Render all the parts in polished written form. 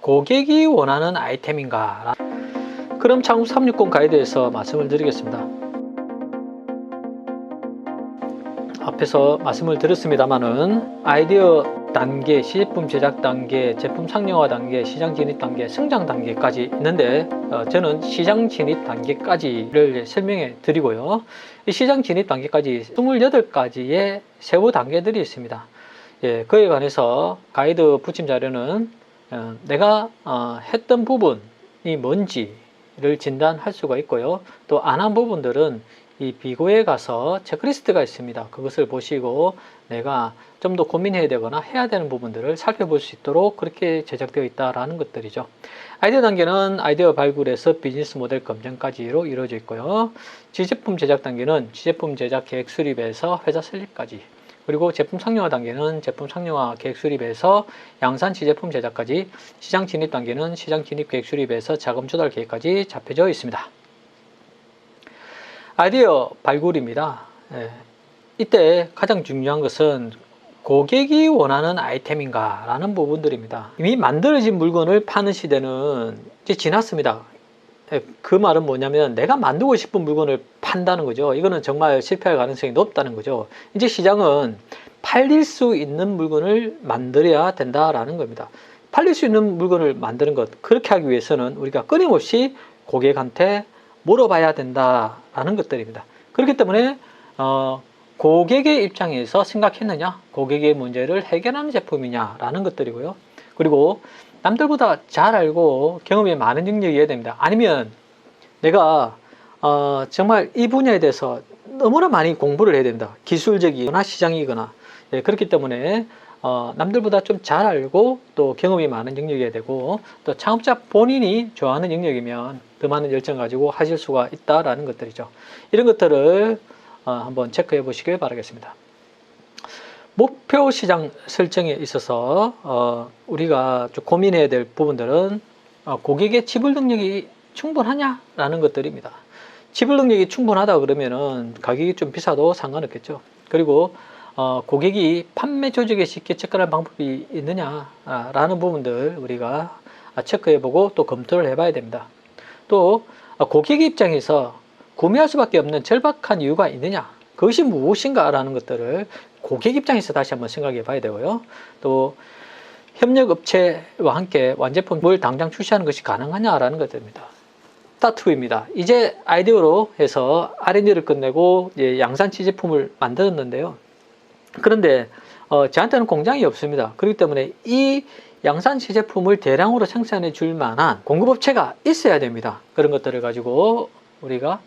고객이 원하는 아이템인가? 그럼 창업 360 가이드에서 말씀을 드리겠습니다. 앞에서 말씀을 드렸습니다만은 아이디어 단계, 시제품 제작 단계, 제품 상용화 단계, 시장 진입 단계, 성장 단계까지 있는데 저는 시장 진입 단계까지를 설명해 드리고요. 이 시장 진입 단계까지 28가지의 세부 단계들이 있습니다. 그에 관해서 가이드 붙임 자료는 내가 했던 부분이 뭔지를 진단할 수가 있고요. 또 안 한 부분들은 이 비고에 가서 체크리스트가 있습니다. 그것을 보시고 내가 좀 더 고민해야 되거나 해야 되는 부분들을 살펴볼 수 있도록 그렇게 제작되어 있다라는 것들이죠. 아이디어 단계는 아이디어 발굴에서 비즈니스 모델 검증까지로 이루어져 있고요. 지제품 제작 단계는 지제품 제작 계획 수립에서 회사 설립까지, 그리고 제품 상용화 단계는 제품 상용화 계획 수립에서 양산 지제품 제작까지, 시장 진입 단계는 시장 진입 계획 수립에서 자금 조달 계획까지 잡혀져 있습니다. 아이디어 발굴입니다. 이때 가장 중요한 것은 고객이 원하는 아이템인가 라는 부분들입니다. 이미 만들어진 물건을 파는 시대는 이제 지났습니다. 그 말은 뭐냐면 내가 만들고 싶은 물건을 판다는 거죠. 이거는 정말 실패할 가능성이 높다는 거죠. 이제 시장은 팔릴 수 있는 물건을 만들어야 된다라는 겁니다. 팔릴 수 있는 물건을 만드는 것, 그렇게 하기 위해서는 우리가 끊임없이 고객한테 물어봐야 된다라는 것들입니다. 그렇기 때문에 고객의 입장에서 생각했느냐, 고객의 문제를 해결하는 제품이냐라는 것들이고요. 그리고 남들보다 잘 알고 경험이 많은 능력이어야 됩니다. 아니면 내가 정말 이 분야에 대해서 너무나 많이 공부를 해야 됩니다. 기술적이거나 시장이거나. 그렇기 때문에 남들보다 좀 잘 알고 또 경험이 많은 영역이어야 되고, 또 창업자 본인이 좋아하는 영역이면 더 많은 열정 가지고 하실 수가 있다라는 것들이죠. 이런 것들을 한번 체크해 보시길 바라겠습니다. 목표 시장 설정에 있어서 우리가 좀 고민해야 될 부분들은 고객의 지불 능력이 충분하냐라는 것들입니다. 지불 능력이 충분하다 그러면은 가격이 좀 비싸도 상관없겠죠. 그리고 고객이 판매 조직에 쉽게 접근할 방법이 있느냐라는 부분들 우리가 체크해보고 또 검토를 해봐야 됩니다. 또 고객 입장에서 구매할 수밖에 없는 절박한 이유가 있느냐, 그것이 무엇인가라는 것들을 고객 입장에서 다시 한번 생각해 봐야 되고요. 또 협력업체와 함께 완제품을 당장 출시하는 것이 가능하냐라는 것들입니다. 스타트입니다. 이제 아이디어로 해서 R&D를 끝내고 양산치 제품을 만들었는데요. 그런데 저한테는 공장이 없습니다. 그렇기 때문에 이 양산치 제품을 대량으로 생산해 줄 만한 공급업체가 있어야 됩니다. 그런 것들을 가지고 우리가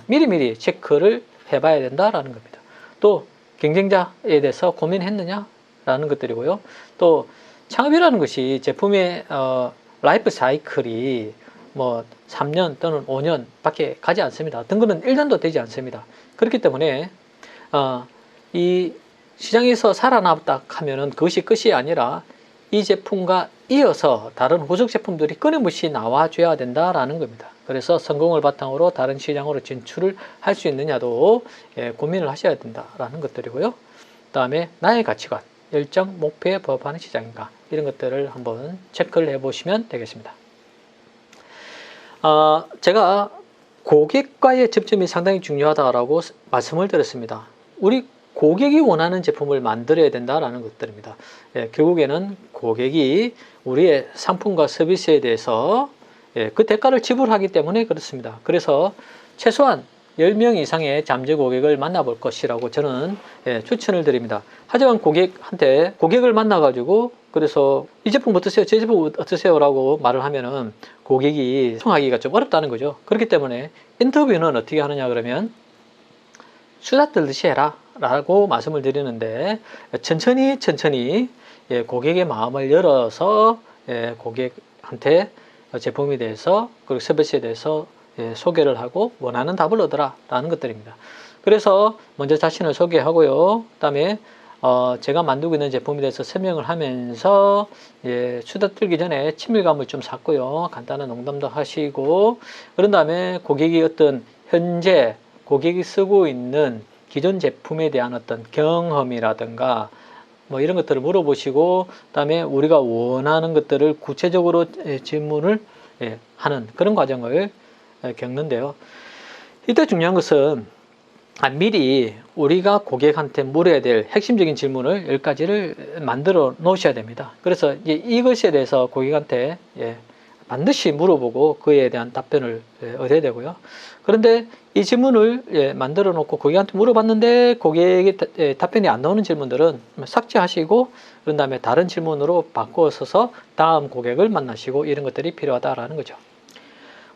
미리미리 체크를 해봐야 된다라는 겁니다. 또 경쟁자에 대해서 고민했느냐라는 것들이고요. 또 창업이라는 것이 제품의 라이프 사이클이 뭐 3년 또는 5년 밖에 가지 않습니다. 어떤 거는 1년도 되지 않습니다. 그렇기 때문에 이 시장에서 살아남았다 하면은 그것이 끝이 아니라 이 제품과 이어서 다른 후속 제품들이 끊임없이 나와줘야 된다라는 겁니다. 그래서 성공을 바탕으로 다른 시장으로 진출을 할 수 있느냐도 고민을 하셔야 된다라는 것들이고요. 그 다음에 나의 가치관, 열정, 목표에 부합하는 시장인가, 이런 것들을 한번 체크를 해보시면 되겠습니다. 제가 고객과의 접점이 상당히 중요하다라고 말씀을 드렸습니다. 우리 고객이 원하는 제품을 만들어야 된다라는 것들입니다. 결국에는 고객이 우리의 상품과 서비스에 대해서 그 대가를 지불하기 때문에 그렇습니다. 그래서 최소한 10명 이상의 잠재 고객을 만나볼 것이라고 저는 추천을 드립니다. 하지만 고객을 만나가지고 그래서 이 제품 어떠세요? 제 제품 어떠세요? 라고 말을 하면은 고객이 소통하기가 좀 어렵다는 거죠. 그렇기 때문에 인터뷰는 어떻게 하느냐 그러면 수다 떨듯이 해라 라고 말씀을 드리는데, 천천히 고객의 마음을 열어서 고객한테 제품에 대해서 그리고 서비스에 대해서 소개를 하고 원하는 답을 얻어라 라는 것들입니다. 그래서 먼저 자신을 소개하고요. 그 다음에 제가 만들고 있는 제품에 대해서 설명을 하면서 수다 떨기 전에 친밀감을 좀 쌓고요. 간단한 농담도 하시고, 그런 다음에 고객이 어떤 현재 고객이 쓰고 있는 기존 제품에 대한 어떤 경험이라든가 뭐 이런 것들을 물어보시고 그다음에 우리가 원하는 것들을 구체적으로 질문을 하는 그런 과정을 겪는데요. 이때 중요한 것은 미리 우리가 고객한테 물어야 될 핵심적인 질문을 10가지를 만들어 놓으셔야 됩니다. 그래서 이제 이것에 대해서 고객한테 반드시 물어보고 그에 대한 답변을 얻어야 되고요. 그런데 이 질문을 만들어 놓고 고객한테 물어봤는데 고객의 답변이 안 나오는 질문들은 삭제하시고 그런 다음에 다른 질문으로 바꿔서 다음 고객을 만나시고 이런 것들이 필요하다라는 거죠.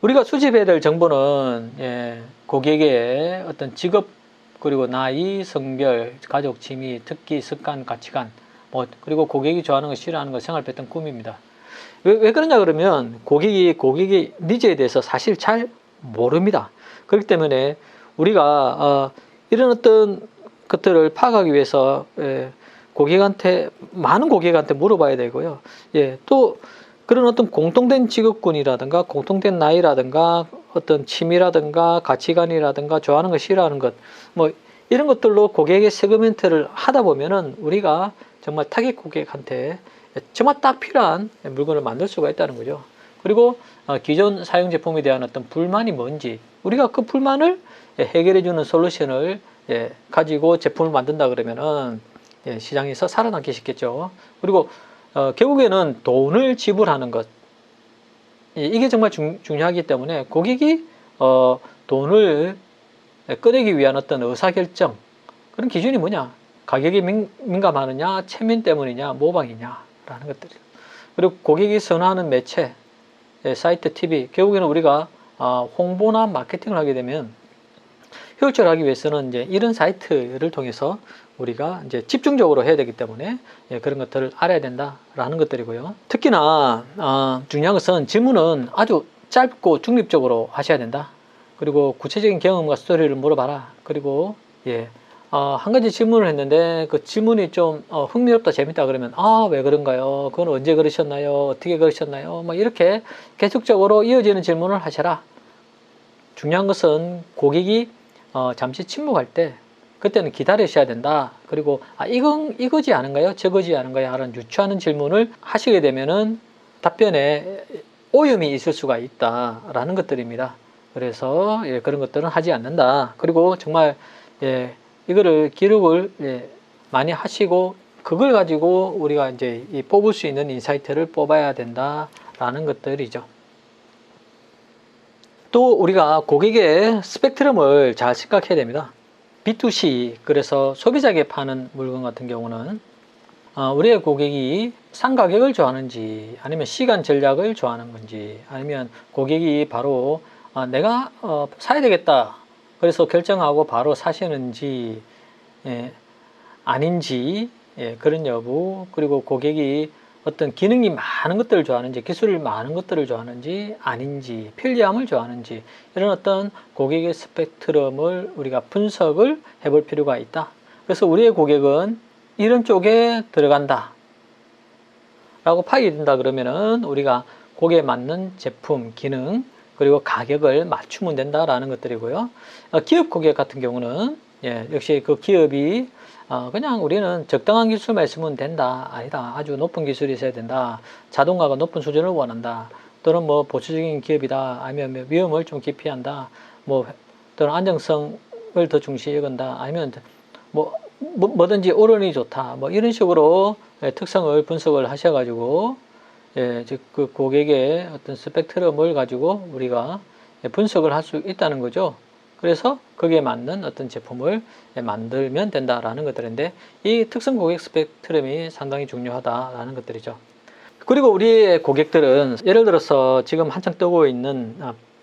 우리가 수집해야 될 정보는 고객의 어떤 직업, 그리고 나이, 성별, 가족, 취미, 특기, 습관, 가치관, 그리고 고객이 좋아하는 것, 싫어하는 것, 생활 패턴, 꿈입니다. 왜 그러냐 그러면 고객의 니즈에 대해서 사실 잘 모릅니다. 그렇기 때문에 우리가 이런 어떤 것들을 파악하기 위해서 많은 고객한테 물어봐야 되고요. 또 그런 어떤 공통된 직업군이라든가 공통된 나이라든가 어떤 취미라든가 가치관이라든가 좋아하는 것, 싫어하는 것, 뭐 이런 것들로 고객의 세그멘트를 하다 보면은 우리가 정말 타겟 고객한테 정말 딱 필요한 물건을 만들 수가 있다는 거죠. 그리고 기존 사용 제품에 대한 어떤 불만이 뭔지 우리가 그 불만을 해결해주는 솔루션을 가지고 제품을 만든다 그러면은 시장에서 살아남기 쉽겠죠. 그리고 결국에는 돈을 지불하는 것, 이게 정말 중요하기 때문에 고객이 돈을 꺼내기 위한 어떤 의사결정, 그런 기준이 뭐냐? 가격에 민감하느냐, 체면 때문이냐, 모방이냐 라는 것들이에요. 그리고 고객이 선호하는 매체, 사이트, TV, 결국에는 우리가 홍보나 마케팅을 하게 되면 효율적으로 위해서는 이제 이런 사이트를 통해서 우리가 이제 집중적으로 해야 되기 때문에 그런 것들을 알아야 된다라는 것들이고요. 특히나 중요한 것은 질문은 아주 짧고 중립적으로 하셔야 된다. 그리고 구체적인 경험과 스토리를 물어봐라. 그리고 한 가지 질문을 했는데 그 질문이 좀 흥미롭다, 재밌다 그러면 왜 그런가요? 그건 언제 그러셨나요? 어떻게 그러셨나요? 뭐 이렇게 계속적으로 이어지는 질문을 하셔라. 중요한 것은 고객이 잠시 침묵할 때 그때는 기다리셔야 된다. 그리고 이건 이거지 않은가요? 저거지 않은가요? 하는 유추하는 질문을 하시게 되면은 답변에 오염이 있을 수가 있다라는 것들입니다. 그래서 그런 것들은 하지 않는다. 그리고 정말 이거를 기록을 많이 하시고 그걸 가지고 우리가 이제 뽑을 수 있는 인사이트를 뽑아야 된다라는 것들이죠. 또 우리가 고객의 스펙트럼을 잘 생각해야 됩니다. B2C, 그래서 소비자에게 파는 물건 같은 경우는 우리의 고객이 싼 가격을 좋아하는지 아니면 시간 전략을 좋아하는 건지 아니면 고객이 바로 내가 사야 되겠다 그래서 결정하고 바로 사시는지 아닌지 그런 여부, 그리고 고객이 어떤 기능이 많은 것들을 좋아하는지 기술이 많은 것들을 좋아하는지 아닌지 편리함을 좋아하는지 이런 어떤 고객의 스펙트럼을 우리가 분석을 해볼 필요가 있다. 그래서 우리의 고객은 이런 쪽에 들어간다 라고 파악이 된다 그러면은 우리가 거기에 맞는 제품, 기능 그리고 가격을 맞추면 된다라는 것들이고요. 기업 고객 같은 경우는 역시 그 기업이 그냥 우리는 적당한 기술만 있으면 된다. 아니다. 아주 높은 기술이 있어야 된다. 자동화가 높은 수준을 원한다. 또는 뭐 보수적인 기업이다. 아니면 위험을 좀 기피한다. 또는 안정성을 더 중시해 간다. 아니면 뭐든지 오른이 좋다. 이런 식으로 특성을 분석을 하셔가지고 즉 그 고객의 어떤 스펙트럼을 가지고 우리가 분석을 할 수 있다는 거죠. 그래서 거기에 맞는 어떤 제품을 만들면 된다라는 것들인데 이 특성 고객 스펙트럼이 상당히 중요하다라는 것들이죠. 그리고 우리의 고객들은 예를 들어서 지금 한창 뜨고 있는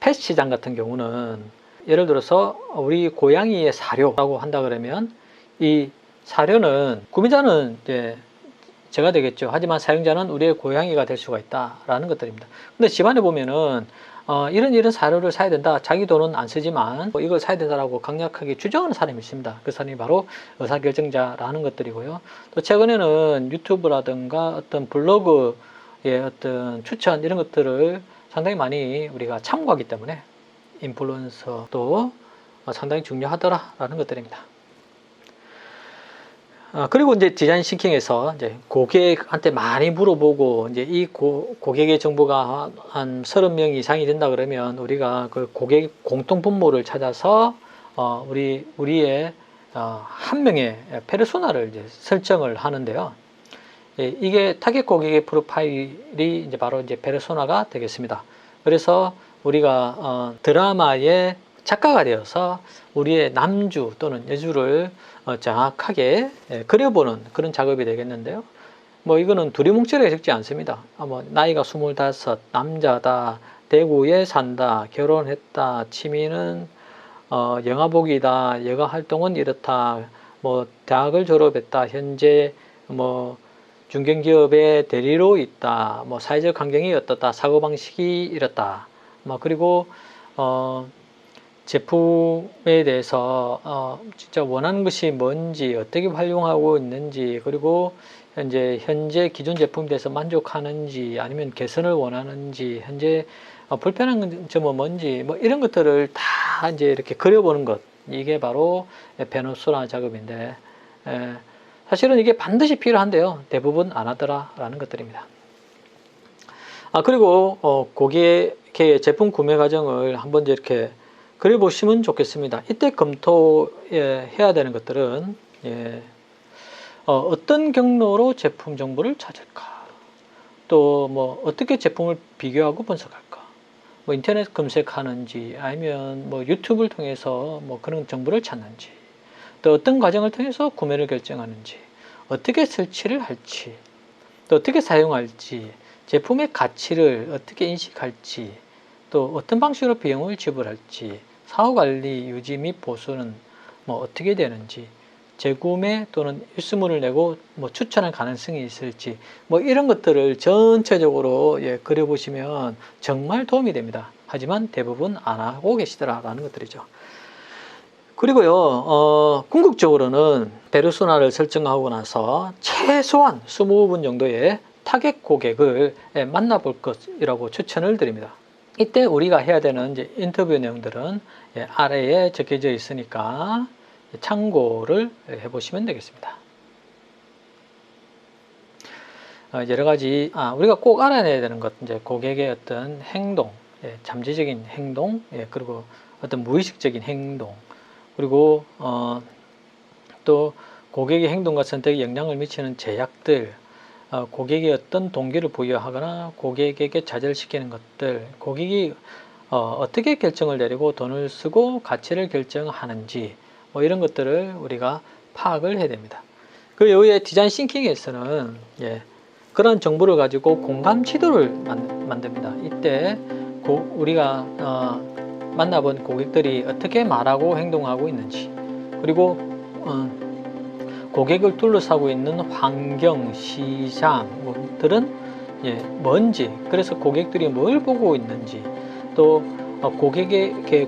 펫 시장 같은 경우는 예를 들어서 우리 고양이의 사료라고 한다 그러면 이 사료는 구매자는 이제 제가 되겠죠. 하지만 사용자는 우리의 고양이가 될 수가 있다라는 것들입니다. 근데 집안에 보면은 이런 사료를 사야 된다. 자기 돈은 안 쓰지만 이걸 사야 된다라고 강력하게 주장하는 사람이 있습니다. 그 사람이 바로 의사결정자라는 것들이고요. 또 최근에는 유튜브라든가 어떤 블로그의 어떤 추천 이런 것들을 상당히 많이 우리가 참고하기 때문에 인플루언서도 상당히 중요하더라라는 것들입니다. 그리고 이제 디자인 싱킹에서 이제 고객한테 많이 물어보고 이제 이 고객의 정보가 한 30명 이상이 된다 그러면 우리가 그 고객 공통 분모를 찾아서 우리의 한 명의 페르소나를 이제 설정을 하는데요. 이게 타겟 고객의 프로파일이 이제 바로 이제 페르소나가 되겠습니다. 그래서 우리가 드라마의 작가가 되어서 우리의 남주 또는 여주를 정확하게 그려보는 그런 작업이 되겠는데요. 뭐 이거는 두리뭉실하게 적지 않습니다. 뭐 나이가 25, 남자다, 대구에 산다, 결혼했다, 취미는 영화 보기다, 여가 활동은 이렇다, 뭐 대학을 졸업했다, 현재 뭐 중견기업의 대리로 있다, 뭐 사회적 환경이 어떻다, 사고방식이 이렇다, 뭐 그리고 제품에 대해서 진짜 원하는 것이 뭔지, 어떻게 활용하고 있는지, 그리고 현재 기존 제품에 대해서 만족하는지, 아니면 개선을 원하는지, 현재 불편한 점은 뭔지, 뭐 이런 것들을 다 이제 이렇게 그려보는 것, 이게 바로 페르소나 작업인데, 사실은 이게 반드시 필요한데요. 대부분 안 하더라라는 것들입니다. 그리고 고객의 제품 구매 과정을 한번 이렇게 그려보시면 좋겠습니다. 이때 검토해야 되는 것들은 어떤 경로로 제품 정보를 찾을까? 또 뭐 어떻게 제품을 비교하고 분석할까? 뭐 인터넷 검색하는지, 아니면 뭐 유튜브를 통해서 뭐 그런 정보를 찾는지, 또 어떤 과정을 통해서 구매를 결정하는지, 어떻게 설치를 할지, 또 어떻게 사용할지, 제품의 가치를 어떻게 인식할지, 또 어떤 방식으로 비용을 지불할지, 사후관리, 유지 및 보수는 뭐 어떻게 되는지, 재구매 또는 일수물을 내고 뭐 추천할 가능성이 있을지, 뭐 이런 것들을 전체적으로 그려보시면 정말 도움이 됩니다. 하지만 대부분 안 하고 계시더라라는 것들이죠. 그리고요, 궁극적으로는 페르소나를 설정하고 나서 최소한 20분 정도의 타겟 고객을 만나볼 것이라고 추천을 드립니다. 이때 우리가 해야 되는 이제 인터뷰 내용들은 아래에 적혀져 있으니까 참고를 해보시면 되겠습니다. 여러 가지 우리가 꼭 알아내야 되는 것, 이제 고객의 어떤 행동, 잠재적인 행동, 그리고 어떤 무의식적인 행동, 그리고 또 고객의 행동과 선택에 영향을 미치는 제약들, 고객이 어떤 동기를 부여하거나 고객에게 좌절시키는 것들, 고객이 어떻게 결정을 내리고 돈을 쓰고 가치를 결정하는지, 뭐 이런 것들을 우리가 파악을 해야 됩니다. 그 이후에 디자인 싱킹에서는 그런 정보를 가지고 공감 지도를 만듭니다. 이때 우리가 만나본 고객들이 어떻게 말하고 행동하고 있는지, 그리고 고객을 둘러싸고 있는 환경, 시장들은 뭔지, 그래서 고객들이 뭘 보고 있는지, 또 고객에게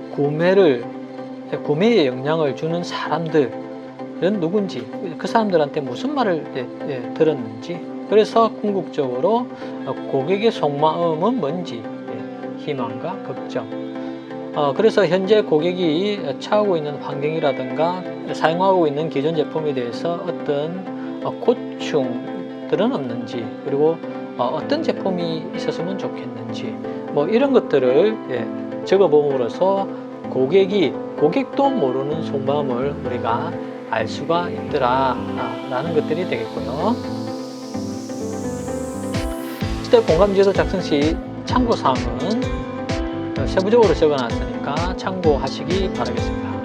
구매에 영향을 주는 사람들은 누군지, 그 사람들한테 무슨 말을 들었는지, 그래서 궁극적으로 고객의 속마음은 뭔지, 희망과 걱정, 그래서 현재 고객이 처하고 있는 환경이라든가 사용하고 있는 기존 제품에 대해서 어떤 고충들은 없는지, 그리고 어떤 제품이 있었으면 좋겠는지, 뭐 이런 것들을 적어봄으로써 고객도 모르는 속마음을 우리가 알 수가 있더라 라는 것들이 되겠고요. 시대 공감지도 작성 시 참고사항은 세부적으로 적어놨으니까 참고하시기 바라겠습니다.